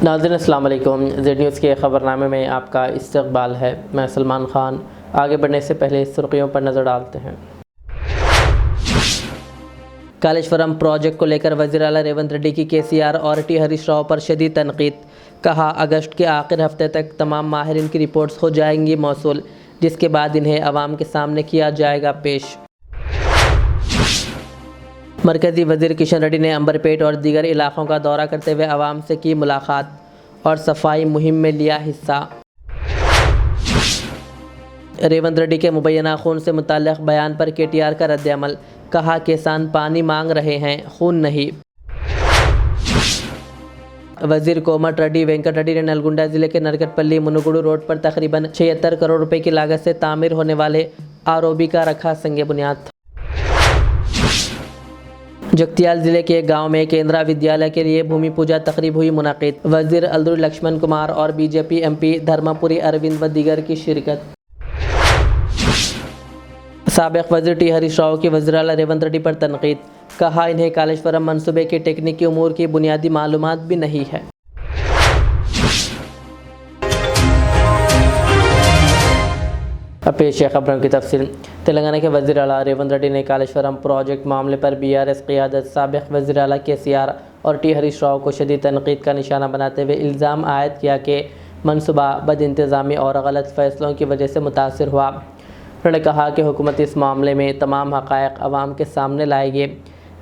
नाज़रीन अस्सलाम वालेकुम। ज़ेड न्यूज़ के ख़बरनामे में आपका इस्तक़बाल है। मैं सलमान ख़ान। आगे बढ़ने से पहले सुर्खियों पर नज़र डालते हैं। कालेश्वरम प्रोजेक्ट को लेकर वज़ीर आला रेवंत रेड्डी की केसीआर और टी हरीश राव पर शदीद तनक़ीद। कहा, अगस्त के आखिर हफ्ते तक तमाम माहिरीन की रिपोर्ट्स हो जाएंगी मौसूल, जिसके बाद इन्हें अवाम के सामने किया जाएगा पेश। मरकज़ी वज़ीर किशन रेड्डी ने अंबरपेट और दीगर इलाक़ों का दौरा करते हुए आवाम से की मुलाकात और सफाई मुहिम में लिया हिस्सा। रेवंत रेड्डी के मुबैना खून से मुताल्लिक़ बयान पर KTR का रद्द-ए-अमल। कहा, किसान पानी मांग रहे हैं, खून नहीं। वज़ीर कोमट रेड्डी वेंकट रेड्डी ने नलगुंडा ज़िले के नरकटपल्ली मुनुगुडु रोड पर तकरीबन 76 करोड़ रुपए की लागत से तामीर होने वाले ROB का रखा संगे बुनियाद। जगतियाल ज़िले के एक गांव में केंद्रा विद्यालय के लिए भूमि पूजा तकरीब हुई मुनाकिद। वज़ीर अल्दुर लक्ष्मण कुमार और BJP MP धर्मपुरी अरविंद व दीगर की शिरकत। साबिक़ वज़ीर टी हरीश राव की वज़ीर आला रेवंत रेड्डी पर तनक़ीद। कहा, इन्हें कालेश्वरम मनसूबे के टेक्निकी उमूर की बुनियादी मालूमात भी नहीं है। अब पेश है खबरों की तफसील। तेलंगाना के वज़ीर आला रेवंत रेड्डी ने कालेश्वरम प्रोजेक्ट मामले पर BRS क़ियादत साबिक़ वज़ीर आला KCR और टी हरीश राव को शदीद तनक़ीद का निशाना बनाते हुए इल्ज़ाम आयद किया कि मनसूबा बदइंतज़ामी और गलत फ़ैसलों की वजह से मुतासिर हुआ। उन्होंने कहा कि हुकूमत इस मामले में तमाम हक़ाइक़ अवाम के सामने लाएगी।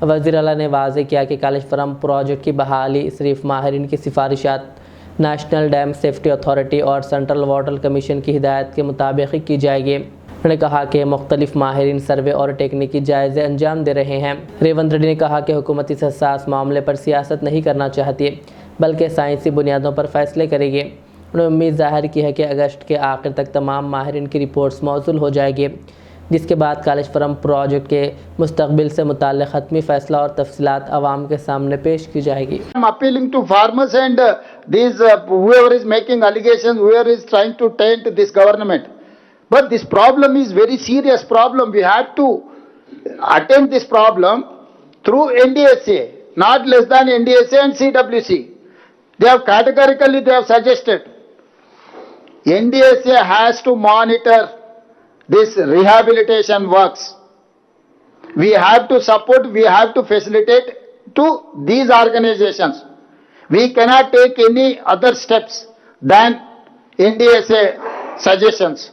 वज़ीर आला ने वाज़ेह किया कि कालेश्वरम प्रोजेक्ट की बहाली सिर्फ माहिरीन की सिफारिशात, नेशनल डैम सेफ्टी अथॉरिटी और सेंट्रल वाटर कमीशन की हिदायत के मुताबिक ही की जाएगी। उन्होंने कहा कि मुख्तलिफ माहिरीन सर्वे और टेक्निकी जायज़े अंजाम दे रहे हैं। रेवंत रेड्डी ने कहा कि हुकूमत इस हसास मामले पर सियासत नहीं करना चाहती, बल्कि साइंसी बुनियादों पर फ़ैसले करेगी। उन्होंने उम्मीद ज़ाहिर की है कि अगस्त के आखिर तक तमाम माहिरीन की रिपोर्ट्स मौसूल हो जाएगी, जिसके बाद कालेश्वरम प्रोजेक्ट के मुस्तक़बिल से मुताल्लिक़ हतमी फ़ैसला और तफसीलात अवाम के सामने पेश की जाएगी। I'm appealing to farmers and these whoever is making allegations, whoever is trying to taint this government. But this problem is very serious problem. We have to attend this problem through NDSA, not less than NDSA and CWC. They have categorically suggested NDSA has to monitor this rehabilitation works. We have to support, we have to facilitate to these organizations. We cannot take any other steps than NDSA suggestions.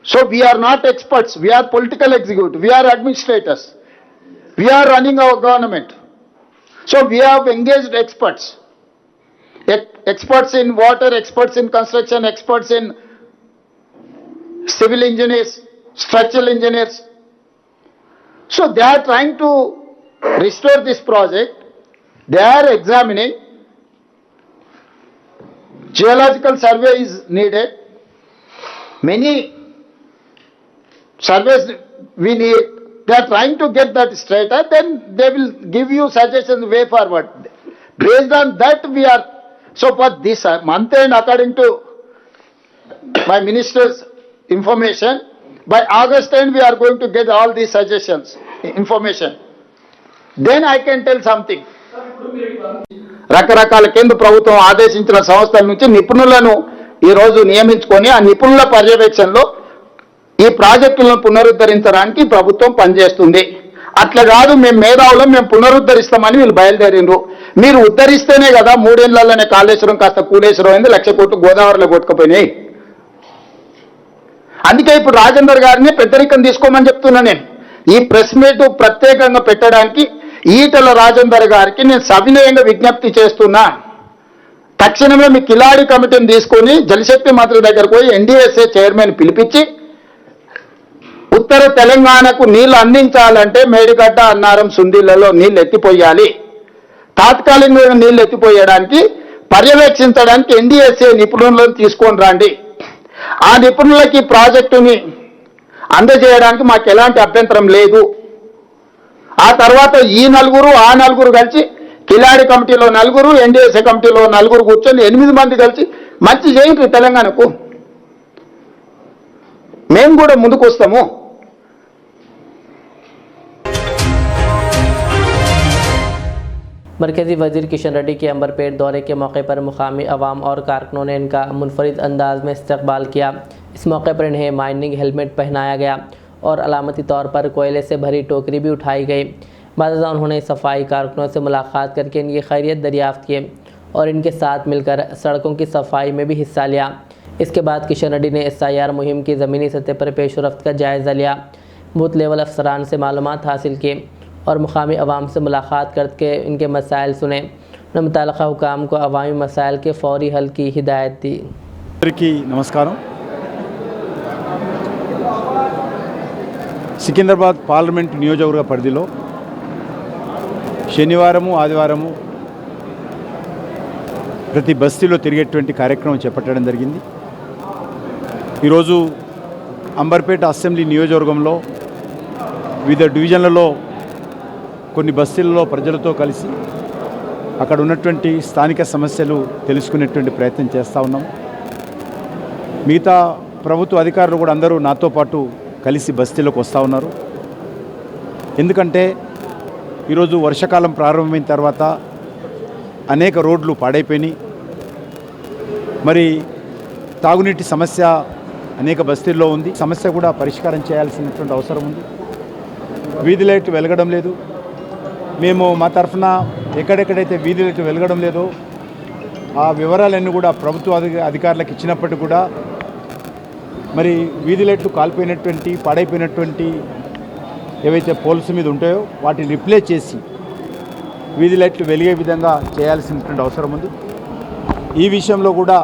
So we are not experts, we are political executive, we are administrators. We are running our government. So we have engaged experts. Experts in water, experts in construction, experts in civil engineers, structural engineers. So they are trying to restore this project. They are examining. Geological survey is needed. Many surveys we need. They are trying to get that straighter. Then they will give you suggestions way forward. Based on that we are. So for this month end, according to my minister's information, by August end we are going to get all these suggestions, information. Then I can tell something. రకరకాల కేంద్ర ప్రభుత్వం ఆదేశించిన సంస్థల నుంచి నిపుణులను ఈ రోజు నియమించుకొని ఆ నిపుణుల పర్యవేక్షణలో ఈ ప్రాజెక్టులను పునరుద్ధరించడానికి ప్రభుత్వం పనిచేస్తుంది. అట్లా కాదు మేము మేధావులం మేము పునరుద్ధరిస్తామని వీళ్ళు బయలుదేరిండ్రు. మీరు ఉద్ధరిస్తేనే కదా 3 ఏళ్లలోనే కాళేశ్వరం కాస్త కూలేశ్వరం అయింది, 1,00,000 కోట్లు గోదావరిలో కొట్టుకుపోయినాయి. అందుకే ఇప్పుడు రాజేందర్ గారిని పెద్దరికం తీసుకోమని చెప్తున్నా. నేను ఈ ప్రెస్ మీట్ ప్రత్యేకంగా పెట్టడానికి ఈటల రాజేందర్ గారికి నేను సవినయంగా విజ్ఞప్తి చేస్తున్నా. తక్షణమే మీ కిలాడి కమిటీని తీసుకొని జలశక్తి మంత్రి దగ్గరకు పోయి NDSA చైర్మన్ పిలిపించి ఉత్తర తెలంగాణకు నీళ్లు అందించాలంటే మేడిగడ్డ, అన్నారం, సుందీలలో నీళ్లు ఎత్తిపోయాలి. తాత్కాలికంగా నీళ్లు ఎత్తిపోయడానికి పర్యవేక్షించడానికి NDSA నిపుణులను తీసుకొని రండి. ఆ నిపుణులకి ప్రాజెక్టుని అందజేయడానికి మాకు ఎలాంటి అభ్యంతరం లేదు. ఆ తర్వాత ఈ నలుగురు ఆ నలుగురు కలిసి కిలాడి కమిటీలో నలుగురు, NDSA కమిటీలో నలుగురు కూర్చొని 8 మంది కలిసి మంచి చేయండి తెలంగాణకు. మేము కూడా ముందుకు వస్తాము. मरकज़ी वज़ीर किशन रेड्डी के अंबरपेट दौरे के मौके पर मुकामी अवाम और कारकुनों ने इनका मुनफरिद अंदाज में इस्तकबाल किया। इस मौके पर इन्हें माइनिंग हेलमेट पहनाया गया और अलामती तौर पर कोयले से भरी टोकरी भी उठाई गई। बाद उन्होंने सफाई कारकुनों से मुलाकात करके इनकी खैरियत दरियाफ्त किए और इनके साथ मिलकर सड़कों की सफाई में भी हिस्सा लिया। इसके बाद किशन रेड्डी ने SIR मुहिम की ज़मीनी सतह पर पेशरफ्त का जायज़ा लिया, बूथ लेवल अफसरान से मालूमात हासिल की और मुकामी अवाम से मुलाकात करके इनके मसाइल सुने। उन्होंने मुतल्लिक़ा हुकाम को अवामी मसाइल के फ़ौरी हल की हिदायत दी। నమస్కారం. సికింద్రాబాద్ పార్లమెంట్ నియోజకవర్గ పరిధిలో శనివారము ఆదివారము ప్రతి బస్తీలో తిరిగేటువంటి కార్యక్రమం చేపట్టడం జరిగింది. ఈరోజు అంబర్పేట అసెంబ్లీ నియోజకవర్గంలో వివిధ డివిజన్లలో కొన్ని బస్తీలలో ప్రజలతో కలిసి అక్కడ ఉన్నటువంటి స్థానిక సమస్యలు తెలుసుకునేటువంటి ప్రయత్నం చేస్తూ ఉన్నాం. మిగతా ప్రభుత్వ అధికారులు కూడా అందరూ నాతో పాటు కలిసి బస్తీలోకి వస్తూ ఉన్నారు. ఎందుకంటే ఈరోజు వర్షాకాలం ప్రారంభమైన తర్వాత అనేక రోడ్లు పాడైపోయినాయి. మరి తాగునీటి సమస్య అనేక బస్తీల్లో ఉంది. సమస్య కూడా పరిష్కారం చేయాల్సినటువంటి అవసరం ఉంది. వీధి లైట్లు వెలగడం లేదు. మేము మా తరఫున ఎక్కడెక్కడైతే వీధి లైట్లు వెలగడం లేదో ఆ వివరాలన్నీ కూడా ప్రభుత్వ అధికారులకు ఇచ్చినప్పటికీ కూడా మరి వీధి లైట్లు కాలిపోయినటువంటి పాడైపోయినటువంటి ఏవైతే పోల్స్ మీద ఉంటాయో వాటిని రిప్లేస్ చేసి వీధి లైట్లు వెలిగే విధంగా చేయాల్సినటువంటి అవసరం ఉంది. ఈ విషయంలో కూడా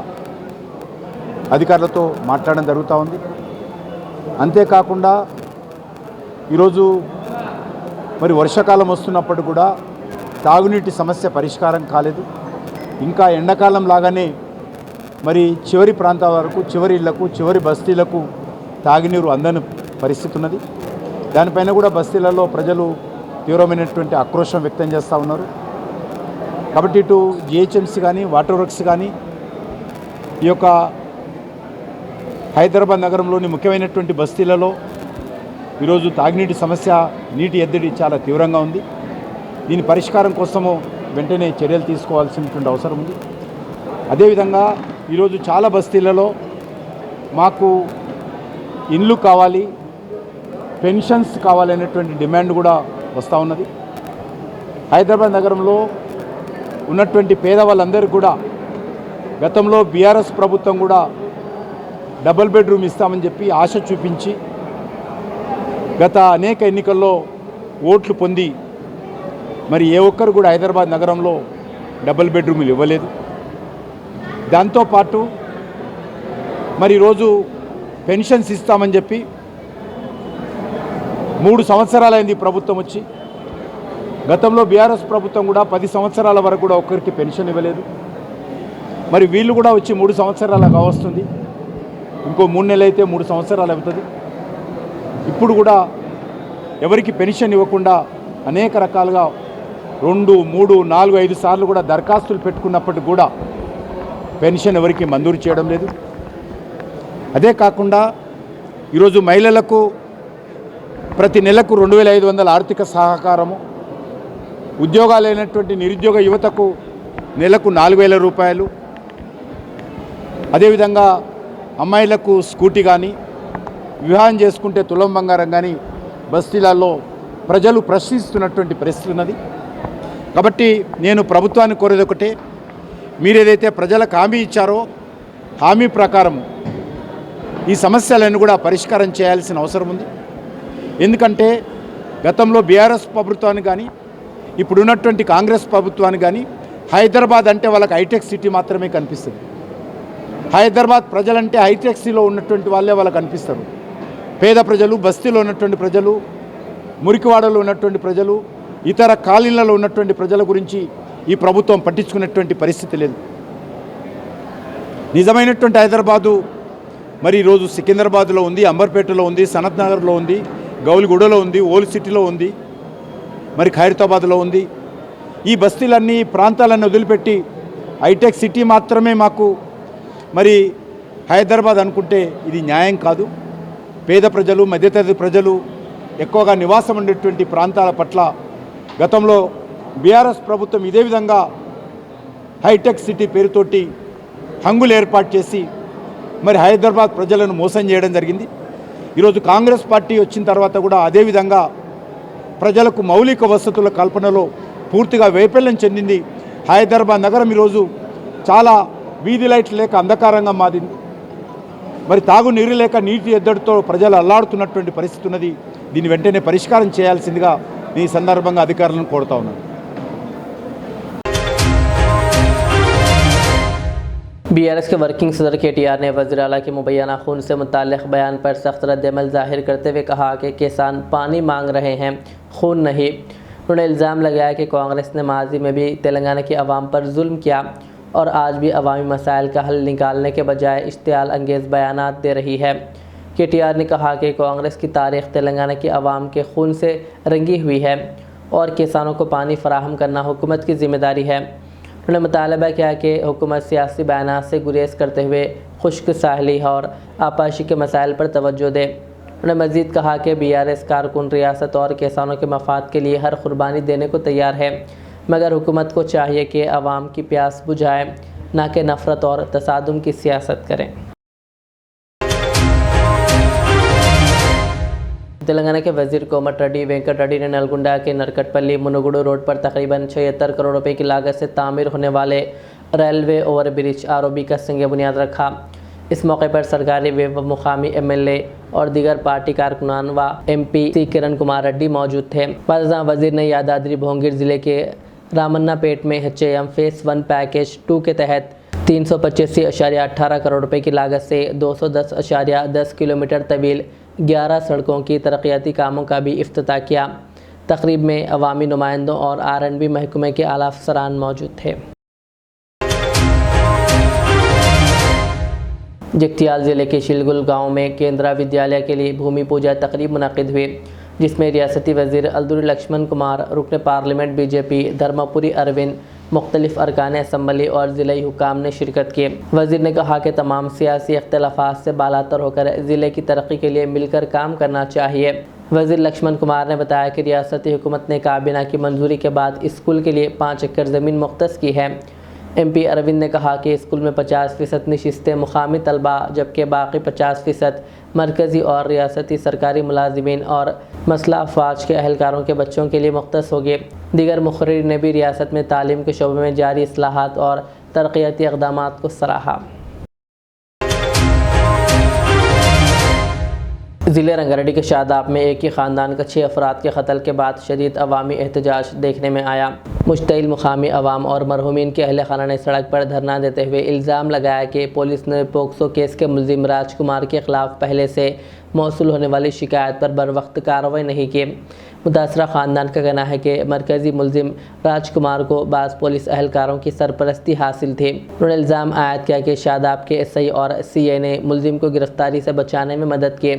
అధికారులతో మాట్లాడడం జరుగుతూ ఉంది. అంతేకాకుండా ఈరోజు మరి వర్షాకాలం వస్తున్నప్పుడు కూడా తాగునీటి సమస్య పరిష్కారం కాలేదు. ఇంకా ఎండాకాలం లాగానే మరి చివరి ప్రాంతాల వరకు చివరి ఇళ్లకు చివరి బస్తీలకు తాగునీరు అందని పరిస్థితి ఉన్నది. దానిపైన కూడా బస్తీలలో ప్రజలు తీవ్రమైనటువంటి ఆక్రోశం వ్యక్తం చేస్తూ ఉన్నారు. కాబట్టి ఇటు GHMC కానీ వాటర్ వర్క్స్ కానీ ఈ యొక్క హైదరాబాద్ నగరంలోని ముఖ్యమైనటువంటి బస్తీలలో ఈరోజు తాగునీటి సమస్య నీటి ఎద్దడి చాలా తీవ్రంగా ఉంది. దీని పరిష్కారం కోసము వెంటనే చర్యలు తీసుకోవాల్సినటువంటి అవసరం ఉంది. అదేవిధంగా ఈరోజు చాలా బస్తీలలో మాకు ఇండ్లు కావాలి, పెన్షన్స్ కావాలనేటువంటి డిమాండ్ కూడా వస్తూ ఉన్నది. హైదరాబాద్ నగరంలో ఉన్నటువంటి పేదవాళ్ళందరికీ కూడా గతంలో BRS ప్రభుత్వం కూడా డబుల్ బెడ్రూమ్ ఇస్తామని చెప్పి ఆశ చూపించి గత అనేక ఎన్నికల్లో ఓట్లు పొంది మరి ఏ ఒక్కరు కూడా హైదరాబాద్ నగరంలో డబుల్ బెడ్రూమ్లు ఇవ్వలేదు. దాంతోపాటు మరి ఈరోజు పెన్షన్స్ ఇస్తామని చెప్పి 3 సంవత్సరాలైంది ప్రభుత్వం వచ్చి. గతంలో BRS ప్రభుత్వం కూడా 10 సంవత్సరాల వరకు కూడా ఒక్కరికి పెన్షన్ ఇవ్వలేదు. మరి వీళ్ళు కూడా వచ్చి 3 సంవత్సరాలు కావస్తుంది. ఇంకో 3 నెలలు అయితే 3 సంవత్సరాలు అవుతుంది. ఇప్పుడు కూడా ఎవరికి పెన్షన్ ఇవ్వకుండా అనేక రకాలుగా 2, 3, 4, 5 సార్లు కూడా దరఖాస్తులు పెట్టుకున్నప్పటికీ కూడా పెన్షన్ ఎవరికి మంజూరు చేయడం లేదు. అదే కాకుండా ఈరోజు మహిళలకు ప్రతి నెలకు 2500 ఆర్థిక సహకారము, ఉద్యోగాలు లేనటువంటి నిరుద్యోగ యువతకు నెలకు 4000 రూపాయలు, అదేవిధంగా అమ్మాయిలకు స్కూటీ కానీ వివాహం చేసుకుంటే తులం బంగారం కానీ బస్తీలలో ప్రజలు ప్రశ్నిస్తున్నటువంటి పరిస్థితి ఉన్నది. కాబట్టి నేను ప్రభుత్వాన్ని కోరేది ఒకటే, మీరు ఏదైతే ప్రజలకు హామీ ఇచ్చారో హామీ ప్రకారం ఈ సమస్యలను కూడా పరిష్కారం చేయాల్సిన అవసరం ఉంది. ఎందుకంటే గతంలో BRS ప్రభుత్వాన్ని కానీ ఇప్పుడున్నటువంటి కాంగ్రెస్ ప్రభుత్వాన్ని కానీ హైదరాబాద్ అంటే వాళ్ళకి హైటెక్ సిటీ మాత్రమే కనిపిస్తుంది. హైదరాబాద్ ప్రజలంటే హైటెక్ సిటీలో ఉన్నటువంటి వాళ్ళే వాళ్ళకి కనిపిస్తారు. పేద ప్రజలు, బస్తీలో ఉన్నటువంటి ప్రజలు, మురికివాడలో ఉన్నటువంటి ప్రజలు, ఇతర కాలనీలలో ఉన్నటువంటి ప్రజల గురించి ఈ ప్రభుత్వం పట్టించుకున్నటువంటి పరిస్థితి లేదు. నిజమైనటువంటి హైదరాబాదు మరి ఈరోజు సికింద్రాబాద్లో ఉంది, అంబర్పేటలో ఉంది, సనత్ నగర్లో ఉంది, గౌలిగూడలో ఉంది, ఓల్డ్ సిటీలో ఉంది, మరి ఖైరతాబాద్లో ఉంది. ఈ బస్తీలన్నీ ప్రాంతాలను వదిలిపెట్టి హైటెక్ సిటీ మాత్రమే మాకు మరి హైదరాబాద్ అనుకుంటే ఇది న్యాయం కాదు. పేద ప్రజలు, మధ్యతరగతి ప్రజలు ఎక్కువగా నివాసం ఉండేటువంటి ప్రాంతాల పట్ల గతంలో బీఆర్ఎస్ ప్రభుత్వం ఇదే విధంగా హైటెక్ సిటీ పేరుతోటి హంగులు ఏర్పాటు చేసి మరి హైదరాబాద్ ప్రజలను మోసం చేయడం జరిగింది. ఈరోజు కాంగ్రెస్ పార్టీ వచ్చిన తర్వాత కూడా అదేవిధంగా ప్రజలకు మౌలిక వసతుల కల్పనలో పూర్తిగా వైఫల్యం చెందింది. హైదరాబాద్ నగరం ఈరోజు చాలా వీధి లైట్లు లేక అంధకారంగా మారింది. మరి తాగునీరు లేక నీటి ఎద్దడితో ప్రజలు అల్లాడుతున్నటువంటి పరిస్థితి ఉన్నది. దీన్ని వెంటనే పరిష్కారం చేయాల్సిందిగా ఈ సందర్భంగా అధికారులను కోరుతా ఉన్నాను. बीआरएस के वर्किंग सदर केटीआर ने वज़ीर आला के मुबैना खून से मुताल्लिक़ बयान पर सख्त रद्दअमल ज़ाहिर करते हुए कहा कि किसान पानी मांग रहे हैं, खून नहीं। उन्होंने इल्ज़ाम लगाया कि कांग्रेस ने माजी में भी तेलंगाना की आवाम पर जुल्म किया और आज भी अवामी मसाइल का हल निकालने के बजाय इश्तियाल अंगेज़ बयानात दे रही है। केटीआर ने कहा कि कांग्रेस की तारीख़ तेलंगाना की आवाम के खून से रंगी हुई है और किसानों को पानी फराहम करना हुकूमत की ज़िम्मेदारी है। उन्होंने मुतालबा किया कि हुकूमत सियासी बयानात से गुरेज करते हुए खुश्क साहली और आपाशी के मसाइल पर तवज्जो दे। उन्होंने मज़ीद कहा कि बीआरएस कारकुन रियासत और किसानों के मफाद के लिए हर कुर्बानी देने को तैयार है, मगर हुकूमत को चाहिए कि आवाम की प्यास बुझाए, ना कि नफ़रत और तसादुम की सियासत करें। तेलंगाना के वजीर कोमट रेड्डी वेंकट रेड्डी ने नलगुंडा के नरकटपल्ली मुनुगुडु रोड पर तकरीबन 76 करोड़ रुपए की लागत से तामीर होने वाले रेलवे ओवरब्रिज आरओबी का संग बुनियाद रखा। इस मौके पर सरकारी व मुकामी एमएलए और दीगर पार्टी कारकुनान व एमपी किरण कुमार रेड्डी मौजूद थे। बाद वजीर ने यादाद्री भोंगिर जिले के रामन्नापेट में HAM फेस 1 पैकेज 2 के तहत 385.18 करोड़ रुपए की लागत से 210.10 किलोमीटर तवील 11 सड़कों की तरक्याती कामों का भी इफ्तिताह किया। तकरीब में अवामी नुमाइंदों और R&B महकमे के आला अफसरान मौजूद थे। जगतियाल ज़िले के शिलगुल गांव में केंद्रीय विद्यालय के लिए भूमि पूजा तकरीब मुनक़िद हुई, जिसमें रियासती वज़ीर अब्दुल लक्ष्मण कुमार, रुकन पार्लियामेंट बीजेपी धर्मपुरी अरविंद, मुख्तलिफ अरकान असम्बली और ज़िले हुकाम ने शिरकत की। वज़ीर ने कहा कि तमाम सियासी इख्तलाफात से बालातर होकर ज़िले की तरक्की के लिए मिलकर काम करना चाहिए। वज़ीर लक्ष्मण कुमार ने बताया कि रियासती हुकूमत ने काबीना की मंजूरी के बाद स्कूल के लिए 5 एकड़ ज़मीन मुख्तस की है। MP अरविंद ने कहा कि स्कूल में 50% नशिस्तें मुकामी तलबा, जबकि बाकी 50% मरकज़ी और रियासती सरकारी मुलाजिमीन और मसला अफवाज के अहलकारों के बच्चों के लिए मुख्तस होगी। दीगर मुखर्रिर ने भी रियासत में तालीम के शोबे में जारी इस्लाहात और तरक्याती इक़दामात को सराहा। ज़िले रंगारेड्डी के शादाब में एक ही ख़ानदान का 6 अफराद के कत्ल के बाद शदीद अवामी एहतजाज देखने में आया। मुश्तइल मुकामी अवाम और मरहूमीन के अहल खाना ने सड़क पर धरना देते हुए इल्ज़ाम लगाया कि पुलिस ने पोक्सो केस के मुलजिम राजकुमार के ख़िलाफ़ पहले से मौसूल होने वाली शिकायत पर बर वक्त कार्रवाई नहीं की। मुतासरा ख़ानदान का कहना है कि मरकज़ी मुलजिम राजकुमार को बाज़ पुलिस अहलकारों की सरपरस्ती हासिल थी। उन्होंने इल्ज़ाम आयद किया कि शादाब के SI और CA ने मुलजिम को गिरफ्तारी से बचाने में मदद की,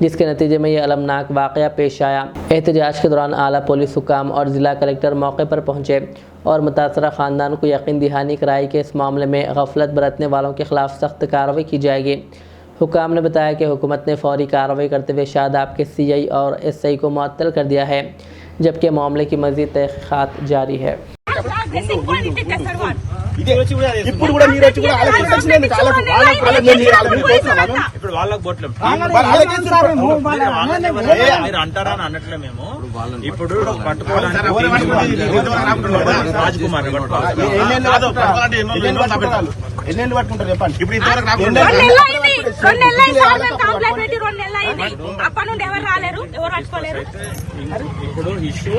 जिसके नतीजे में यह अलमनाक वाक़या पेश आया। एहतजाज के दौरान आला पुलिस हुकाम और ज़िला कलेक्टर मौके पर पहुँचे और मुतासरा ख़ानदान को यकीन दहानी कराई कि इस मामले में गफलत बरतने वालों के ख़िलाफ़ सख्त कार्रवाई की जाएगी। हुकाम ने बताया कि हुकूमत ने फौरी कार्रवाई करते हुए शादाब के CI और SI को मुअत्तल कर दिया है, जबकि मामले की मज़ीद तहक़ीक़ात जारी है। ఇప్పుడు కూడా మీరు వచ్చి కూడా వాళ్ళకి ఇన్స్ట్రక్షన్ ఎందుకు ఇప్పుడు వాళ్ళకి బోట్లం మీరు అంటారా అని అనట్లే మేము ఇప్పుడు పట్టుకోవడానికి రాజ్ కుమార్ ఎన్నెళ్ళు పట్టుకుంటారు చెప్పండి. ఇప్పుడు ఇంతవరకు ఇప్పుడు ఇష్యూ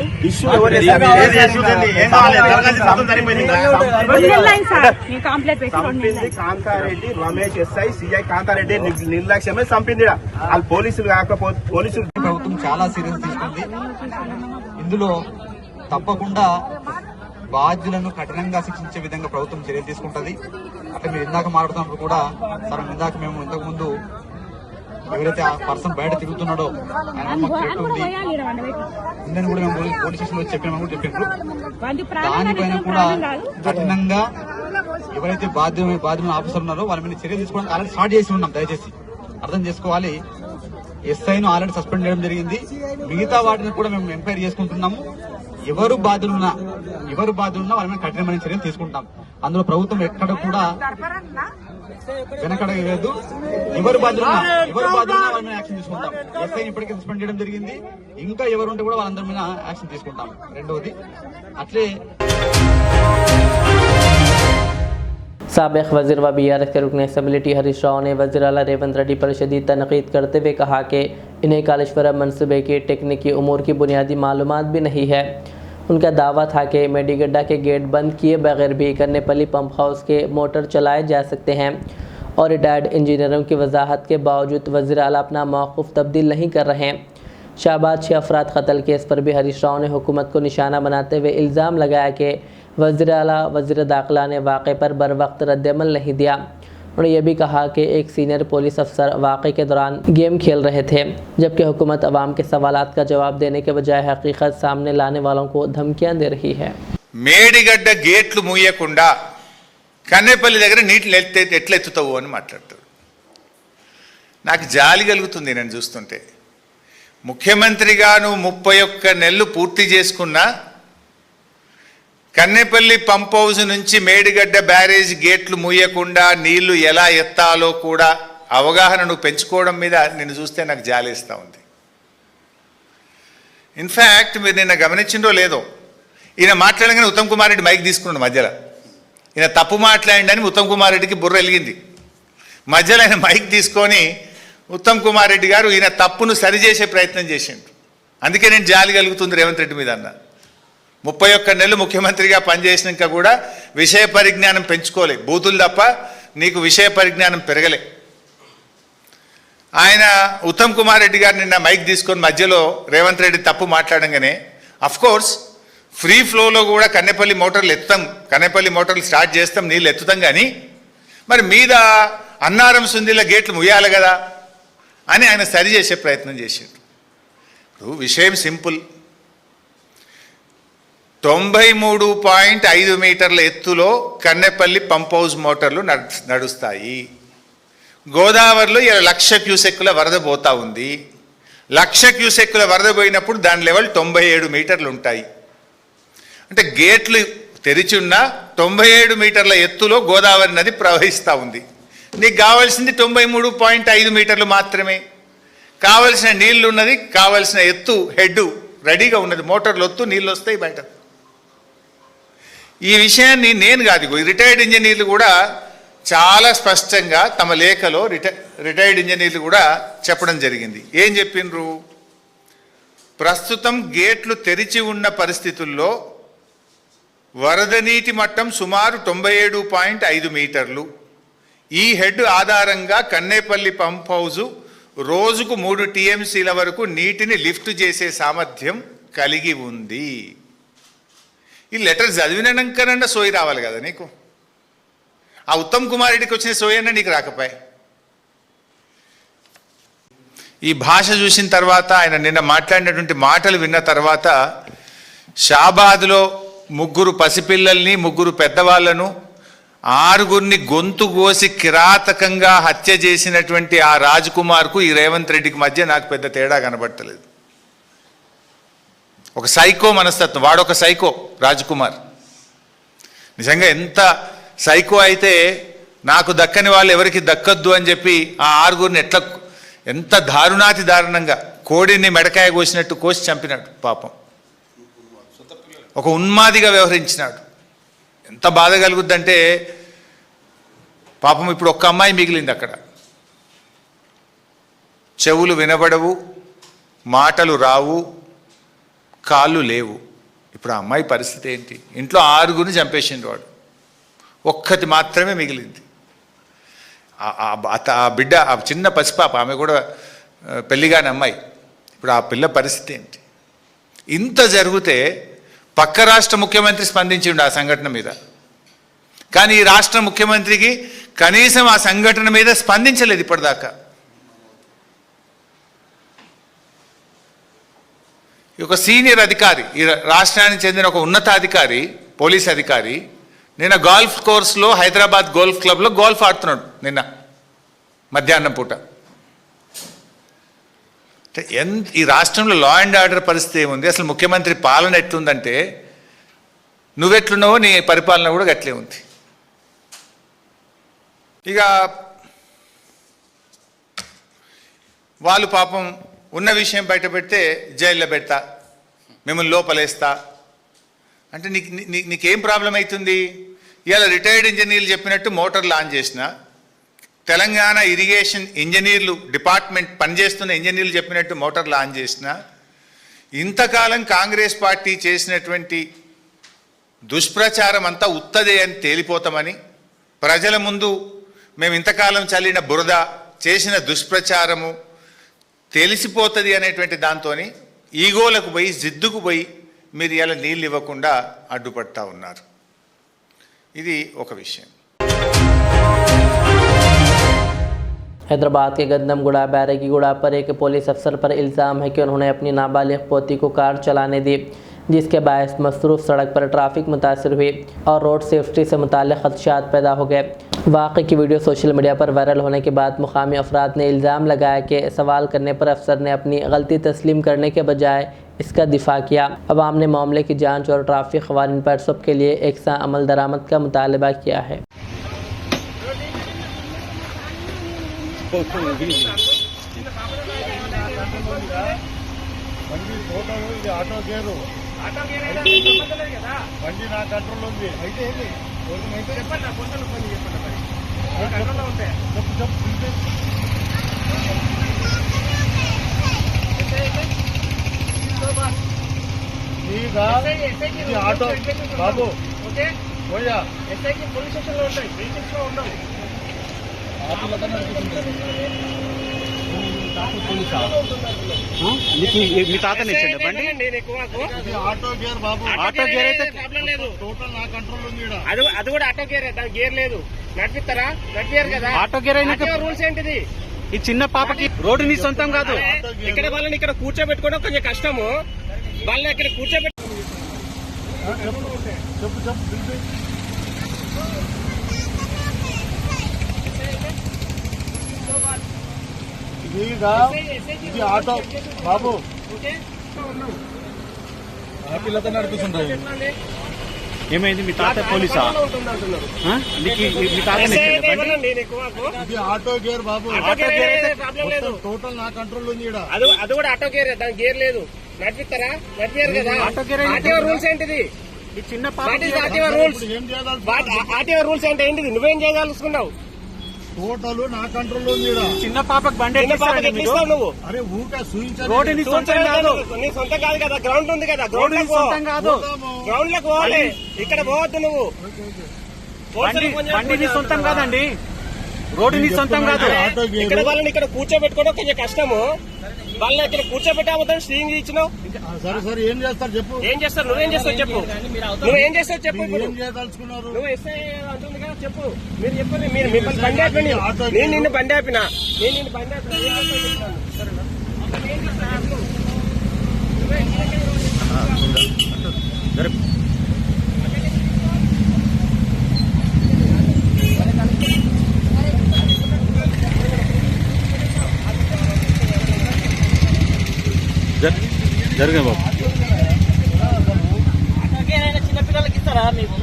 చంపింది కాంతారెడ్డి రమేష్ SI CI కాంతారెడ్డి నిర్లక్ష్యమే చంపింది. వాళ్ళు పోలీసులు కాకపోతే పోలీసులు ప్రభుత్వం చాలా సీరియస్ తీసుకుంది. ఇందులో తప్పకుండా బాధ్యులను కఠినంగా శిక్షించే విధంగా ప్రభుత్వం చర్యలు తీసుకుంటది. అట్లా మీరు ఇందాక మాట్లాడుతున్నప్పుడు కూడా సార్ ఇందాక మేము ఇంతకు ముందు ఎవరైతే ఆ పర్సన్ బయట తిరుగుతున్నాడో ఆయన మాకు థ్రెట్ ఉంది ఇందని కూడా మేము పోలీస్ స్టేషన్ లో చెప్పినామని కూడా చెప్పిండ్రు. దానిపైన కూడా కఠినంగా ఎవరైతే బాధ్యులను ఆఫీసర్ ఉన్నారో వాళ్ళ మీద చర్యలు తీసుకోవడానికి ఆల్రెడీ స్టార్ట్ చేసి ఉన్నాం. దయచేసి అర్థం చేసుకోవాలి. SI ను ఆల్రెడీ సస్పెండ్ చేయడం జరిగింది. మిగతా వాటిని కూడా మేము ఎంక్వైరీ చేసుకుంటున్నాము. ఎవరు బాధ్యులున్నా వాళ్ళ మీద కఠినమైన చర్యలు తీసుకుంటాం. అందులో ప్రభుత్వం ఎక్కడ కూడా వెనకడగలేదు. ఎవరు బాధ్యులున్నా వాళ్ళ మీద యాక్షన్ తీసుకుంటాం. ఎస్ఐని ఇప్పటికే సస్పెండ్ చేయడం జరిగింది. ఇంకా ఎవరుంటే కూడా వాళ్ళందరి మీద యాక్షన్ తీసుకుంటాం. రెండవది అట్లే साबिक़ वज़ीर व BRS के रुकन असम्बली टी हरीश राव ने वज़ीर आला रेवंत रेड्डी पर शदीद तनक़ीद करते हुए कहा कि इन्हें कालेश्वरम मनसूबे के टेक्निकी उमूर की बुनियादी मालूमात भी नहीं है। उनका दावा था कि मेडीगड्डा के गेट बंद किए बगैर भी कन्नेपल्ली पंप हाउस के मोटर चलाए जा सकते हैं और रिटायर्ड इंजीनियरों की वजाहत के बावजूद वज़ीर आला अपना मौक़िफ़ तब्दील नहीं कर रहे हैं। शाहबाद 6 अफराद कत्ल केस पर भी हरीश राव ने हुकूमत को निशाना बनाते हुए इल्ज़ाम लगाया कि वज़ीर आला वज़ीर दाखिला ने वाक़े पर बर वक्त रद्दअमल नहीं दिया। उन्होंने यह भी कहा कि एक सीनियर पुलिस अफसर वाक़े के दौरान गेम खेल रहे थे, जबकि हुकूमत अवाम के सवालात का जवाब देने के बजाय हकीकत सामने लाने वालों को धमकियां दे रही है। మేడిగడ్డ గేట్లు మూయకుండా కన్నేపల్లి దగ్గర నీటిని ఎట్లెత్తుతావు అని మాట్లాడతాడు. నాకు జాలి కలుగుతుంది నేను చూస్తుంటే. ముఖ్యమంత్రిగా నువ్వు 31 నెలలు పూర్తి చేసుకున్నా కన్నేపల్లి పంప్ హౌస్ నుంచి మేడిగడ్డ బ్యారేజ్ గేట్లు మూయకుండా నీళ్లు ఎలా ఎత్తాలో కూడా అవగాహన నువ్వు పెంచుకోవడం మీద నిన్ను చూస్తే నాకు జాలేస్తూ ఉంది. ఇన్ఫ్యాక్ట్ మీరు నిన్న గమనించిందో లేదో, ఈయన మాట్లాడగానే ఉత్తమ్ కుమార్ రెడ్డి మైక్ తీసుకున్నాడు మధ్యలో. ఈయన తప్పు మాట్లాడిండని ఉత్తమ్ కుమార్ రెడ్డికి బుర్ర వెలిగింది. మధ్యలో ఆయన మైక్ తీసుకొని ఉత్తమ్ కుమార్ రెడ్డి గారు ఈయన తప్పును సరిచేసే ప్రయత్నం చేసిండు. అందుకే నేను జాలి కలుగుతుంది రేవంత్ రెడ్డి మీద అన్న. 31 నెలలు ముఖ్యమంత్రిగా పనిచేసినాక కూడా విషయ పరిజ్ఞానం పెంచుకోలే, బూతులు తప్ప నీకు విషయ పరిజ్ఞానం పెరగలే. ఆయన ఉత్తమ్ కుమార్ రెడ్డి గారు నిన్న మైక్ తీసుకొని మధ్యలో రేవంత్ రెడ్డి తప్పు మాట్లాడంగానే అఫ్కోర్స్ ఫ్రీ ఫ్లోలో కూడా కన్నేపల్లి మోటార్లు ఎత్తుతాం, కన్నేపల్లి మోటార్లు స్టార్ట్ చేస్తాం, నీళ్ళు ఎత్తుతాం, కానీ మరి మీద అన్నారం సుందిల గేట్లు ముయ్యాలి కదా అని ఆయన సరి చేసే ప్రయత్నం చేసిండు. ఇప్పుడు విషయం సింపుల్. 93.5 మీటర్ల ఎత్తులో కన్నేపల్లి పంప్ హౌస్ మోటార్లు నడుస్తాయి. గోదావరిలో 1,00,000 క్యూసెక్కుల వరద పోతా ఉంది. 1,00,000 క్యూసెక్కుల వరద పోయినప్పుడు దాని లెవెల్ 97 మీటర్లు ఉంటాయి. అంటే గేట్లు తెరిచి ఉన్న 97 మీటర్ల ఎత్తులో గోదావరి నది ప్రవహిస్తూ ఉంది. నీకు కావాల్సింది 93.5 మీటర్లు మాత్రమే. కావలసిన నీళ్లు ఉన్నది, కావలసిన ఎత్తు హెడ్ రెడీగా ఉన్నది, మోటార్లు ఒత్తు నీళ్ళు వస్తాయి బయట. ఈ విషయాన్ని నేను కాదు, రిటైర్డ్ ఇంజనీర్లు కూడా చాలా స్పష్టంగా తమ లేఖలో రిటైర్డ్ ఇంజనీర్లు కూడా చెప్పడం జరిగింది. ఏం చెప్పిండ్రు? ప్రస్తుతం గేట్లు తెరిచి ఉన్న పరిస్థితుల్లో వరద నీటి మట్టం సుమారు 97.5 మీటర్లు. ఈ హెడ్ ఆధారంగా కన్నేపల్లి పంప్ హౌజు రోజుకు 3 టీఎంసీల వరకు నీటిని లిఫ్ట్ చేసే సామర్థ్యం కలిగి ఉంది. ఈ లెటర్ చదివినాకనన్నా సోయి రావాలి కదా నీకు. ఆ ఉత్తమ్ కుమార్ రెడ్డికి వచ్చిన సోయి అన్నా నీకు రాకపోయా. ఈ భాష చూసిన తర్వాత, ఆయన నిన్న మాట్లాడినటువంటి మాటలు విన్న తర్వాత, షాబాద్లో 3 పసిపిల్లల్ని 3 పెద్దవాళ్లను 6గురిని గొంతు కోసి కిరాతకంగా హత్య చేసినటువంటి ఆ రాజ్ కుమార్కు ఈ రేవంత్ రెడ్డికి మధ్య నాకు పెద్ద తేడా కనబడతలేదు. ఒక సైకో మనస్తత్వం, వాడొక సైకో రాజ్ కుమార్. నిజంగా ఎంత సైకో అయితే నాకు దక్కని వాళ్ళు ఎవరికి దక్కద్దు అని చెప్పి ఆ 6గురిని ఎంత దారుణాతి దారుణంగా కోడిని మెడకాయ కోసినట్టు కోసి చంపినాడు. పాపం ఒక ఉన్మాదిగా వ్యవహరించినాడు. ఎంత బాధ కలుగుద్దంటే, పాపం ఇప్పుడు ఒక్క అమ్మాయి మిగిలింది అక్కడ. చెవులు వినబడవు, మాటలు రావు, కాళ్ళు లేవు. ఇప్పుడు ఆ అమ్మాయి పరిస్థితి ఏంటి? ఇంట్లో 6గురిని చంపేసిండు వాడు, ఒక్కటి మాత్రమే మిగిలింది. ఆ బిడ్డ, ఆ చిన్న పసిపాప, ఆమె కూడా పెళ్లిగాని అమ్మాయి. ఇప్పుడు ఆ పిల్ల పరిస్థితి ఏంటి? ఇంత జరిగితే పక్క రాష్ట్ర ముఖ్యమంత్రి స్పందించిండు ఆ సంఘటన మీద, కానీ ఈ రాష్ట్ర ముఖ్యమంత్రికి కనీసం ఆ సంఘటన మీద స్పందించలేదు ఇప్పటిదాకా. ఒక సీనియర్ అధికారి, ఈ రాష్ట్రానికి చెందిన ఒక ఉన్నతాధికారి, పోలీస్ అధికారి, నిన్న గోల్ఫ్ కోర్స్లో హైదరాబాద్ గోల్ఫ్ క్లబ్లో గోల్ఫ్ ఆడుతున్నాడు నిన్న మధ్యాహ్నం పూట. అంటే ఈ రాష్ట్రంలో లా అండ్ ఆర్డర్ పరిస్థితి ఏముంది, అసలు ముఖ్యమంత్రి పాలన ఎట్లుందంటే నువ్వెట్లున్నావో నీ పరిపాలన కూడా గట్లే ఉంది. ఇక వాళ్ళు పాపం ఉన్న విషయం బయట పెడితే జైల్లో పెడతా, మిమ్మల్ని లోపలేస్తా అంటే నీకేం ప్రాబ్లం అవుతుంది? ఇవాళ రిటైర్డ్ ఇంజనీర్లు చెప్పినట్టు మోటార్లు ఆన్ చేసిన, తెలంగాణ ఇరిగేషన్ ఇంజనీర్లు డిపార్ట్మెంట్ పనిచేస్తున్న ఇంజనీర్లు చెప్పినట్టు మోటార్లు ఆన్ చేసిన, ఇంతకాలం కాంగ్రెస్ పార్టీ చేసినటువంటి దుష్ప్రచారం అంతా ఉత్తదే అని తేలిపోతామని, ప్రజల ముందు మేము ఇంతకాలం చల్లిన బురద చేసిన దుష్ప్రచారము తెలిసిపోతుంది అనేటువంటి దాంతో ఈగోలకు పోయి జిద్దుకు పోయి మీరు ఇలా నీళ్ళు ఇవ్వకుండా అడ్డుపడతా ఉన్నారు. ఇది ఒక విషయం. हैदराबाद के गंदमगुड़ा बैरगीगुड़ा पर एक पुलिस अफसर पर इल्ज़ाम है कि उन्होंने अपनी नाबालिग पोती को कार चलाने दी, जिसके बायस मसरूफ़ सड़क पर ट्रैफिक मुतासर हुई और रोड सेफ्टी से मुताल्लिक़ खदशात पैदा हो गए। वाक़े की वीडियो सोशल मीडिया पर वायरल होने के बाद मुकामी अफराद ने इल्ज़ाम लगाया कि सवाल करने पर अफसर ने अपनी गलती तस्लीम करने के बजाय इसका दिफा किया। अवाम ने मामले की जाँच और ट्रैफिक क़वानीन पर सब के लिए एक सा अमल दरामद का मुतालबा किया है। ఆటో బాబు పోయా పోలీస్ స్టేషన్లో ఉంటాయి, ఉండవు. మీ తాతనే ఇచ్చిండు బండి. ఆటో గేర్ బాబు, ఆటో గేర్ అయితే ప్రాబ్లం లేదు, టోటల్ నా కంట్రోల్ ఉంది. అది కూడా ఆటో గేర్, దాని గేర్ లేదు. నడిపిస్తారా? నడిపారు కదా. ఆటో గేర్ అయినా రూల్స్ ఏంటిది? ఈ చిన్న పాపకి రోడ్డు నీ సొంతం కాదు. ఇక్కడ వాళ్ళని ఇక్కడ కూర్చోబెట్టుకోవడం కొంచెం కష్టము. వాళ్ళని ఇక్కడ కూర్చోబెట్టు. ఇది ఆటో బాబు, పిల్లతో నడిపిస్తుంటారు. ఏమైంది? మీ తాత పోలీసా? మీ తాత ఆటో గేర్ బాబు, టోటల్ నా కంట్రోల్ ఉంది. అది కూడా ఆటో గేర్, దాని గేర్ లేదు. నడిపిస్తారా? నడిపారు కదా. ఆర్టీఓ రూల్స్ ఏంటిది? ఈ చిన్న ఆర్టీఓ రూల్స్, ఆర్టీఓ రూల్స్ అంటే ఏంటిది? నువ్వేం చేయదలుచుకున్నావు? టోటల్ నా కంట్రోల్ ఉంది. చిన్న పాపకు బండి నువ్వు. అరే ఊరికే రోడ్డు నీ సొంతం కాదు. నీ సొంతం కాదు కదా, గ్రౌండ్ ఉంది కదా. గ్రౌండ్ నీ సొంతం కాదు, గ్రౌండ్ లకు పోవాలి. ఇక్కడ పోవద్దు నువ్వు. బండి నీ సొంతం కాదండి, రోడ్డు నీ సొంతం కాదు. ఇక్కడ వాళ్ళని ఇక్కడ కూర్చోబెట్టుకోవడం కొంచెం కష్టము. వాళ్ళని ఇక్కడ కూర్చోబెట్టామని స్టీరింగ్ ఇచ్చినావు. సరే సరే, ఏం చేస్తారు చెప్పు. ఏం చేస్తారు? నువ్వేం చేస్తావు చెప్పు. నువ్వేం చేస్తావు చెప్పు. నువ్వు ఎస్ఐ అంటుంది కదా, చెప్పు. మీరు చెప్పండి. మీరు మిమ్మల్ని బండి ఆపిన, నేను నిన్ను బండి ఆపిన, నేను నిన్ను బండి ఆపిన. జరిగే బాబు. చిన్నపిల్లలకి ఇస్తారా? మీకు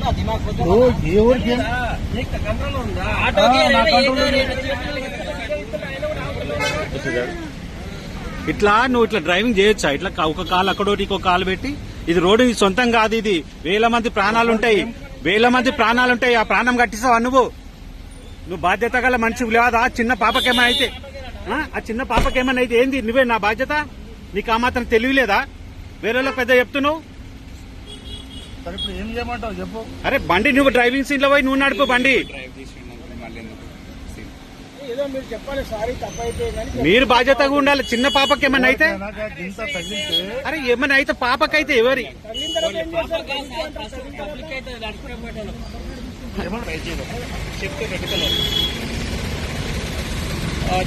ఇట్లా నువ్వు ఇట్లా డ్రైవింగ్ చేయొచ్చా? ఇట్లా ఒక కాలు అక్కడోటి ఇంకో కాలు పెట్టి. ఇది రోడ్డు నీ సొంతం కాదు. ఇది వేల మంది ప్రాణాలుంటాయి, వేల మంది ప్రాణాలుంటాయి. ఆ ప్రాణం కట్టిస్తావా నువ్వు బాధ్యత గల మనిషి లేదా? చిన్న పాపకేమైనా అయితే, ఆ చిన్న పాపకేమైనా అయితే ఏంది? నువ్వే నా బాధ్యత? నీకు ఆ మాత్రం తెలియలేదా? వేరే పెద్ద చెప్తున్నావు. ఏం చేయమంటావు చెప్పు. అరే బండి నువ్వు డ్రైవింగ్ సీట్ లో పోయి నువ్వు నడుపు బండి. మీరు బాధ్యతగా ఉండాలి. చిన్న పాపకి ఏమన్నా అయితే, అరే ఏమన్నా అయితే పాపకైతే ఎవరి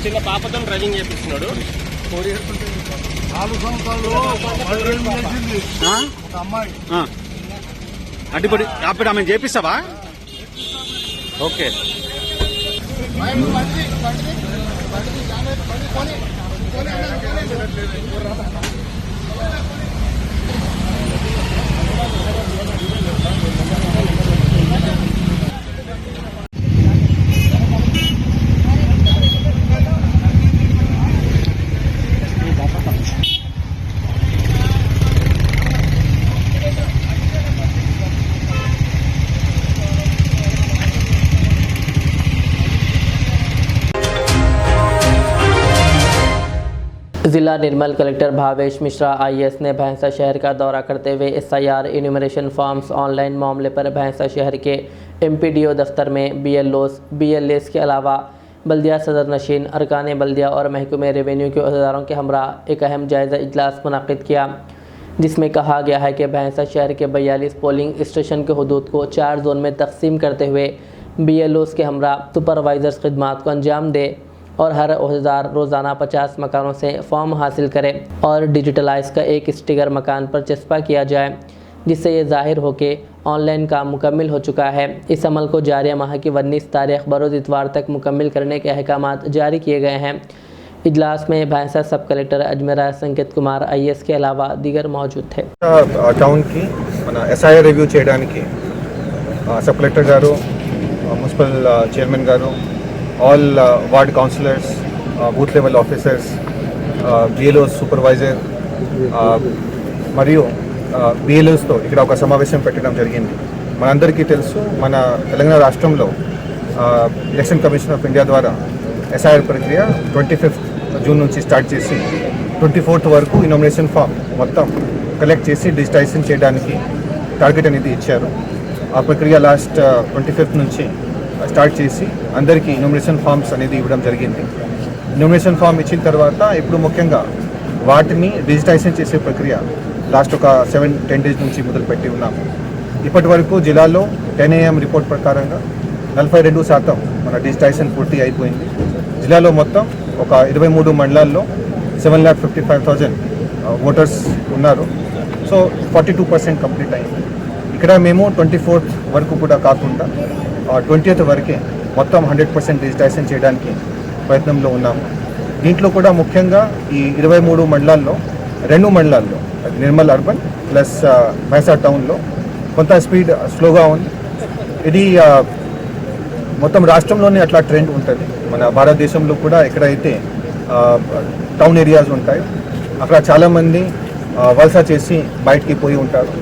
చిన్న పాపతో డ్రైవింగ్ చేపిస్తున్నాడు. 4 సంవత్సరాలు ఒక అమ్మాయి అడ్డుపడి అప్పుడు ఆమె చేపిస్తావా? ఓకే. जिला निर्मल कलेक्टर भावेश मिश्रा आईएएस ने भैंसा शहर का दौरा करते हुए एसआईआर इन्यूमरेशन फॉर्म्स ऑनलाइन मामले पर भैंसा शहर के एमपीडीओ दफ्तर में बीएलएस के अलावा बल्दिया सदर नशीन अरकान बल्दिया और महकमे रेवेन्यू के अहदेदारों के हमरा एक अहम जायज़ा इजलास मुनक़िद किया, जिसमें कहा गया है कि भैंसा शहर के 42 पोलिंग स्टेशन के हदूद को 4 जोन में तकसीम करते हुए बीएलओस के हमरा सुपरवाइज़र्स खिदमात को अंजाम दे और हर अहदेदार रोज़ाना 50 मकानों से फॉर्म हासिल करे और डिजिटलाइज का एक स्टिकर मकान पर चस्पा किया जाए, जिससे ये जाहिर हो कि ऑनलाइन काम मुकम्मिल हो चुका है। इस अमल को जारी माह की 19 तारीख बरोज़ इतवार तक मुकम्मिल करने के अहकामात जारी किए गए हैं। इजलास में भैंसा सब कलेक्टर अजमेरा संकेत कुमार आईएएस के अलावा दीगर मौजूद थे। टाउन की మన ఎస్ఐఆర్ రివ్యూ చేయడానికి సబ్ కలెక్టర్ గారు, మున్సిపల్ చైర్మన్ గారు, all ward councillors, booth level officers, BLO supervisor మరియు బిఎల్ఓస్తో ఇక్కడ ఒక సమావేశం పెట్టడం జరిగింది. మనందరికీ తెలుసు, మన తెలంగాణ రాష్ట్రంలో ఎలక్షన్ కమిషన్ ఆఫ్ ఇండియా ద్వారా ఎస్ఐఆర్ ప్రక్రియ 25 జూన్ నుంచి స్టార్ట్ చేసి 24 వరకు ఇనామినేషన్ ఫామ్ మొత్తం కలెక్ట్ చేసి డిజిటైజేషన్ చేయడానికి టార్గెట్ అనేది ఇచ్చారు. ఆ ప్రక్రియ లాస్ట్ 25 నుంచి స్టార్ట్ చేసి అందరికీ ఇనామినేషన్ ఫామ్స్ అనేది ఇవ్వడం జరిగింది. ఇనామినేషన్ ఫామ్ ఇచ్చిన తర్వాత ఇప్పుడు ముఖ్యంగా వాటిని డిజిటైజేషన్ చేసే ప్రక్రియ లాస్ట్ ఒక 7-10 డేస్ నుంచి మొదలుపెట్టి ఉన్నాము. ఇప్పటి వరకు జిల్లాలో 10 AM రిపోర్ట్ ప్రకారంగా 42% మన డిజిటైజేషన్ పూర్తి అయిపోయింది. జిల్లాలో మొత్తం ఒక 23 మండలాల్లో 7,55,000 ఓటర్స్ ఉన్నారు. సో 42% కంప్లీట్ అయింది. ఇక్కడ మేము 24th వరకు కూడా కాకుండా 20th వరకే మొత్తం 100% డిజిటైజేషన్ చేయడానికి ప్రయత్నంలో ఉన్నాము. దీంట్లో కూడా ముఖ్యంగా ఈ 23 మండలాల్లో 2 మండలాల్లో నిర్మల్ అర్బన్ ప్లస్ భైంసా టౌన్లో కొంత స్పీడ్ స్లోగా ఉంది. ఇది మొత్తం రాష్ట్రంలోనే అట్లా ట్రెండ్ ఉంటుంది. మన భారతదేశంలో కూడా ఎక్కడైతే టౌన్ ఏరియాస్ ఉంటాయి అక్కడ చాలామంది వలస చేసి బయటికి పోయి ఉంటారు.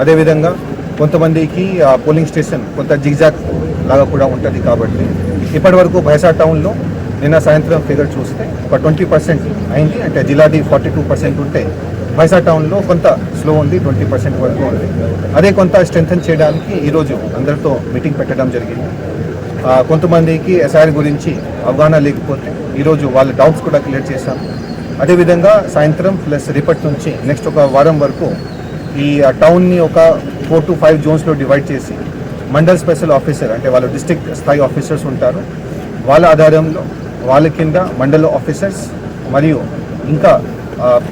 అదేవిధంగా కొంతమందికి పోలింగ్ స్టేషన్ కొంత జిగ్జాగ్ లాగా కూడా ఉంటుంది. కాబట్టి ఇప్పటి వరకు భైంసా టౌన్లో నిన్న సాయంత్రం ఫిగర్ చూస్తే ఒక 20% అయింది. అంటే జిల్లాది 42% ఉంటే భైంసా టౌన్లో కొంత స్లో ఉంది, 20% వరకు ఉంది. అదే కొంత స్ట్రెంథన్ చేయడానికి ఈరోజు అందరితో మీటింగ్ పెట్టడం జరిగింది. కొంతమందికి ఎస్ఐఆర్ గురించి అవగాహన లేకపోతే ఈరోజు వాళ్ళ డౌట్స్ కూడా క్లియర్ చేశాం. అదేవిధంగా సాయంత్రం ప్లస్ రేపటి నుంచి నెక్స్ట్ ఒక వారం వరకు ఈ టౌన్ని ఒక 4 to 5 జోన్స్లో డివైడ్ చేసి మండల్ స్పెషల్ ఆఫీసర్ అంటే వాళ్ళు డిస్ట్రిక్ట్ స్థాయి ఆఫీసర్స్ ఉంటారు. వాళ్ళ ఆధారంలో వాళ్ళ కింద మండల్ ఆఫీసర్స్ మరియు ఇంకా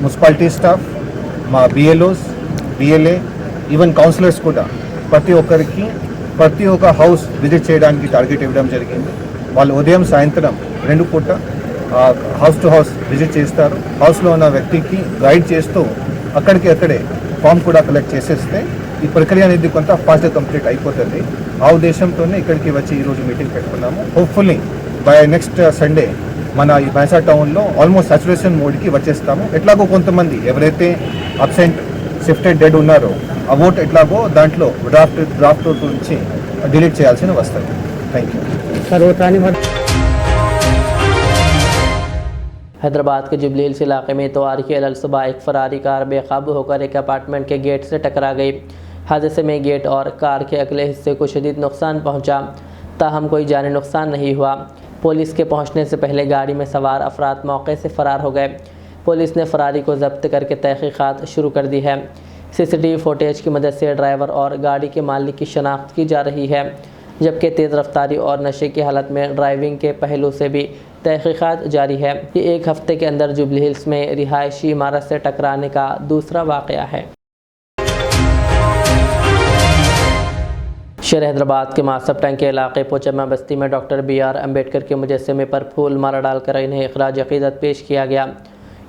మున్సిపాలిటీ స్టాఫ్, మా బిఎల్ఓస్, బిఎల్ఏ, ఈవెన్ కౌన్సిలర్స్ కూడా ప్రతి ఒక్కరికి ప్రతి ఒక్క హౌస్ విజిట్ చేయడానికి టార్గెట్ ఇవ్వడం జరిగింది. వాళ్ళు ఉదయం సాయంత్రం 2 పూట హౌస్ టు హౌస్ విజిట్ చేస్తారు. హౌస్లో ఉన్న వ్యక్తికి గైడ్ చేస్తూ అక్కడే ఫామ్ కూడా కలెక్ట్ చేసేస్తే ఈ ప్రక్రియ అనేది కొంత ఫాస్ట్గా కంప్లీట్ అయిపోతుంది. ఆ ఉద్దేశంతోనే ఇక్కడికి వచ్చి ఈరోజు మీటింగ్ పెట్టుకున్నాము. హోప్ఫుల్లీ బై నెక్స్ట్ సండే మన ఈ భైంసా టౌన్లో ఆల్మోస్ట్ సాచురేషన్ మోడ్కి వచ్చేస్తాము. ఎట్లాగో కొంతమంది ఎవరైతే అబ్సెంట్, షిఫ్టెడ్, డెడ్ ఉన్నారో ఆ ఓట్ ఎట్లాగో దాంట్లో డ్రాఫ్ట్ నుంచి డిలీట్ చేయాల్సిన వస్తుంది. Thank you. हैदराबाद के जुबली हिल्स इलाके में इतवार की अलसुबह एक फरारी कार बेकाबू होकर एक अपार्टमेंट के गेट से टकरा गई। हादसे में गेट और कार के अगले हिस्से को शदीद नुकसान पहुंचा, ताहम कोई जानी नुकसान नहीं हुआ। पुलिस के पहुंचने से पहले गाड़ी में सवार अफराद मौके से फ़रार हो गए। पुलिस ने फरारी को जब्त करके तहकीकात शुरू कर दी है। सीसीटीवी फुटेज की मदद से ड्राइवर और गाड़ी के मालिक की शनाख्त की जा रही है, जबकि तेज़ रफ्तारी और नशे की हालत में ड्राइविंग के पहलू से भी तहकीकात जारी है। ये एक हफ्ते के अंदर जुबली हिल्स में रिहायशी इमारत से टकराने का दूसरा वाक़या है। शहर हैदराबाद के मासब टैंक के इलाके पोचम्मा बस्ती में डॉक्टर BR अम्बेडकर के मुजस्समे पर फूल माला डालकर इन्हें इखराज अक़ीदत पेश किया गया।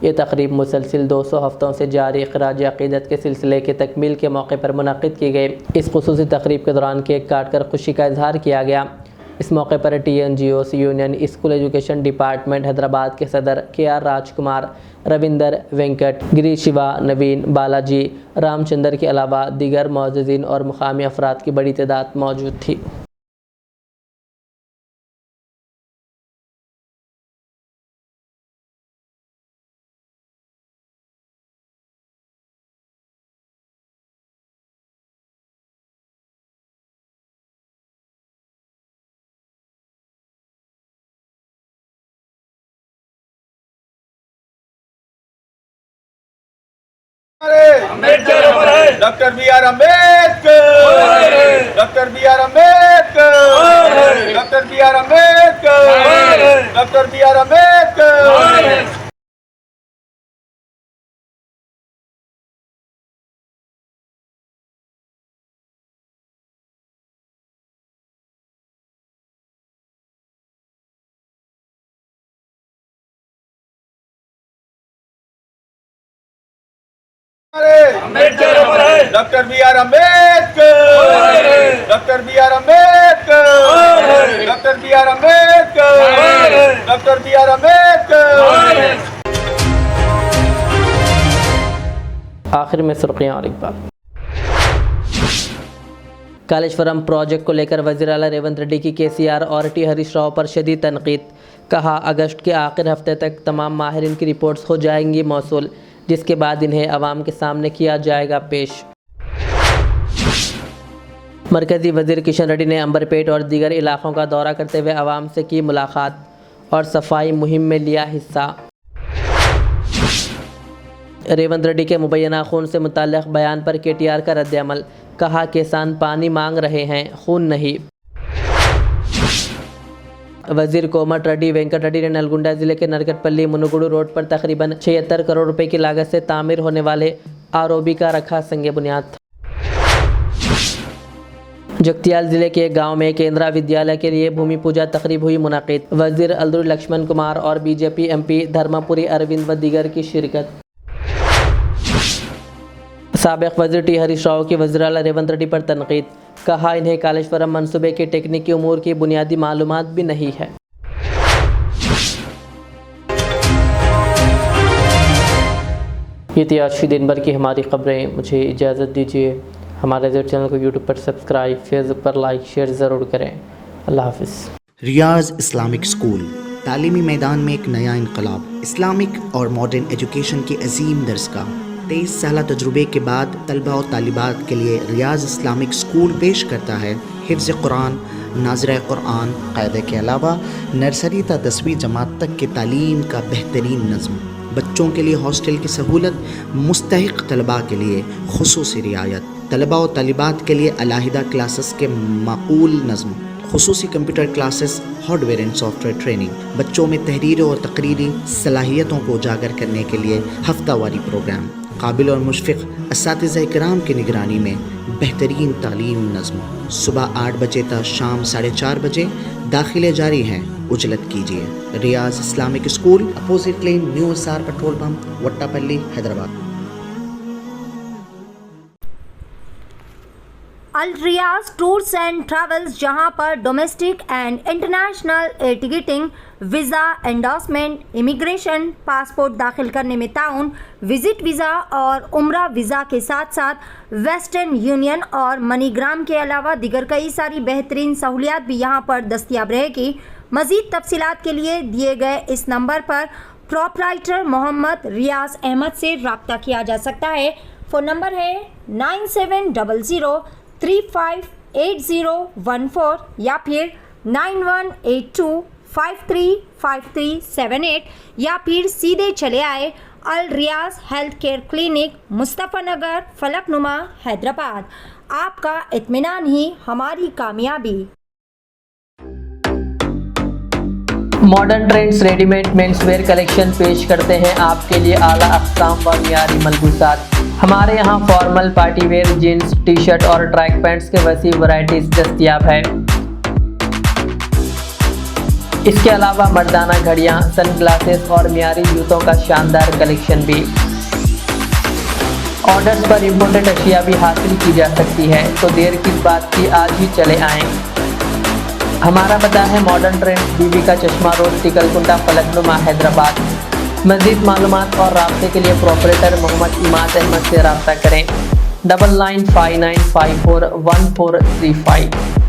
ये तकरीब मुसलसिल 200 हफ्तों से जारी खराज अक़ीदत के सिलसिले के तकमील के मौके पर मुनक़्क़िद की गई। इस खुसूसी तकरीब के दौरान केक काट कर खुशी का इजहार किया गया। इस मौके पर TNGOs union school education department Hyderabad के सदर KR राजकुमार, रविंदर, वेंकट, गिरी शिवा, नवीन, बालाजी, रामचंद्र के अलावा दीगर मौजूदीन और मुकामी अफराद की बड़ी तादाद मौजूद थी। Doctor BR Ambedkar, doctor BR Ambedkar, doctor BR Ambedkar, doctor BR Ambedkar. Doctor BR Ambedkar, doctor BR Ambedkar, doctor BR Ambedkar, doctor BR Ambedkar. आखिर में सुर्खियां और एक बार। कालेश्वरम प्रोजेक्ट को लेकर वज़ीर आला रेवंत रेड्डी की KCR और T हरीश राव पर शदीद तनकीद। कहा, अगस्त के आखिर हफ्ते तक तमाम माहिरीन की रिपोर्ट्स हो जाएंगी मौसूल, जिसके बाद इन्हें अवाम के सामने किया जाएगा पेश। मरकज़ी वज़ीर किशन रेड्डी ने अंबरपेट और दीगर इलाक़ों का दौरा करते हुए अवाम से की मुलाकात और सफाई मुहिम में लिया हिस्सा। रेवंत रेड्डी के मुबैना खून से मुताल्लिक़ बयान पर KTR का रद्द-ए-अमल। कहा, किसान पानी मांग रहे हैं, खून नहीं। वज़ीर कोमट रेड्डी वेंकट रेड्डी ने नलगुंडा ज़िले के नरकटपल्ली मुनुगुडु रोड पर तकरीबन 76 करोड़ रुपए की लागत से तामीर होने वाले ROB का रखा संगे बुनियाद। जगतियाल ज़िले के एक गाँव में केंद्रा विद्यालय के लिए भूमि पूजा तकरीब हुई मुनाकिद। वज़ीर अलदुर लक्ष्मण कुमार और BJP MP धर्मपुरी अरविंद व दीगर की शिरकत। साबिक़ वज़ीर T हरीश राव की वज़ीर आला रेवंत रेड्डी पर तनकीद। कहा, इन्हें कालेश्वरम मनसूबे के टेक्निकी उमूर की बुनियादी मालूमात भी नहीं है। ये थी आज की दिन भर की हमारी खबरें। मुझे इजाज़त दीजिए। हमारे चैनल को YouTube पर सब्सक्राइब, फेसबुक पर लाइक, शेयर ज़रूर करें। अल्लाह हाफ़िज़। रियाज इस्लामिक स्कूल तालीमी मैदान में एक नया इनकलाब। इस्लामिक और मॉडर्न एजुकेशन की अजीम दरसगाह। 23 साल तजुर्बे के बाद तलबा और तालिबात के लिए रियाज इस्लामिक स्कूल पेश करता है हिफ्ज़ कुरान, नाज़िरा कुरान क़ायदे के अलावा नर्सरी ता 10वीं जमात तक की तालीम का बेहतरीन नज़्म। बच्चों के लिए हॉस्टल की सहूलत, मुस्तहिक़ तलबा के लिए खुसूसी रियायत, तलबा और तालिबात के लिए अलहदा क्लासेस के माकूल नज़्म, खुसूसी computer classes, hardware and software training. बच्चों में तहरीर और तकरीरी सलाहियतों को उजागर करने के लिए हफ्तावारी प्रोग्राम। काबिल और मुशफ़िक़ असातिज़ा इकराम की निगरानी में बेहतरीन तालीम नज़्म। सुबह 8 बजे तक शाम 4:30 बजे दाखिले जारी हैं। उजलत कीजिए। Riyaz Islamic school, opposite lane, new SR petrol pump, Vattapalli, Hyderabad. Al Riyaz tours and travels, जहां पर domestic and international air ticketing, visa, endorsement, immigration, passport दाखिल करने में ताउन, विजिट वीज़ा और उम्रा वीज़ा के साथ साथ वेस्टर्न यूनियन और मनीग्राम के अलावा दीगर कई सारी बेहतरीन सहूलियात भी यहां पर दस्तयाब रहेगी। मज़ीद तफसीलात के लिए दिए गए इस नंबर पर प्रोपराइटर मोहम्मद रियाज अहमद से रब्ता किया जा सकता है। फ़ोन नंबर है 9700358014 या फिर 9182535378 या फिर सीधे चले आए अल रियाज हेल्थ केयर क्लिनिक, मुस्तफ़ा नगर, फलकनुमा, हैदराबाद। आपका इत्मीनान ही हमारी कामयाबी। Modern trends readymade menswear collection पेश करते हैं आपके लिए आला अक़साम व मियारी मलबूसात। हमारे यहाँ formal, party wear, jeans, T shirt और ट्रैक पैंट्स के वसी वैरायटीज़ दस्तयाब है। इसके अलावा मर्दाना घड़ियां, सनग्लासेस और मियारी जूतों का शानदार कलेक्शन भी। ऑर्डर्स पर इम्पोर्टेड अशिया भी हासिल की जा सकती है, तो देर किस बात की, आज ही चले आएँ। हमारा पता है मॉडर्न ट्रेंड्स, बीबी का चश्मा रोड, टिकलकुंटा, फलकनुमा, हैदराबाद। मज़ीद मालूमात और राब्ते के लिए प्रोपरेटर मोहम्मद इमाद अहमद से रब्ता करें। 9959541435।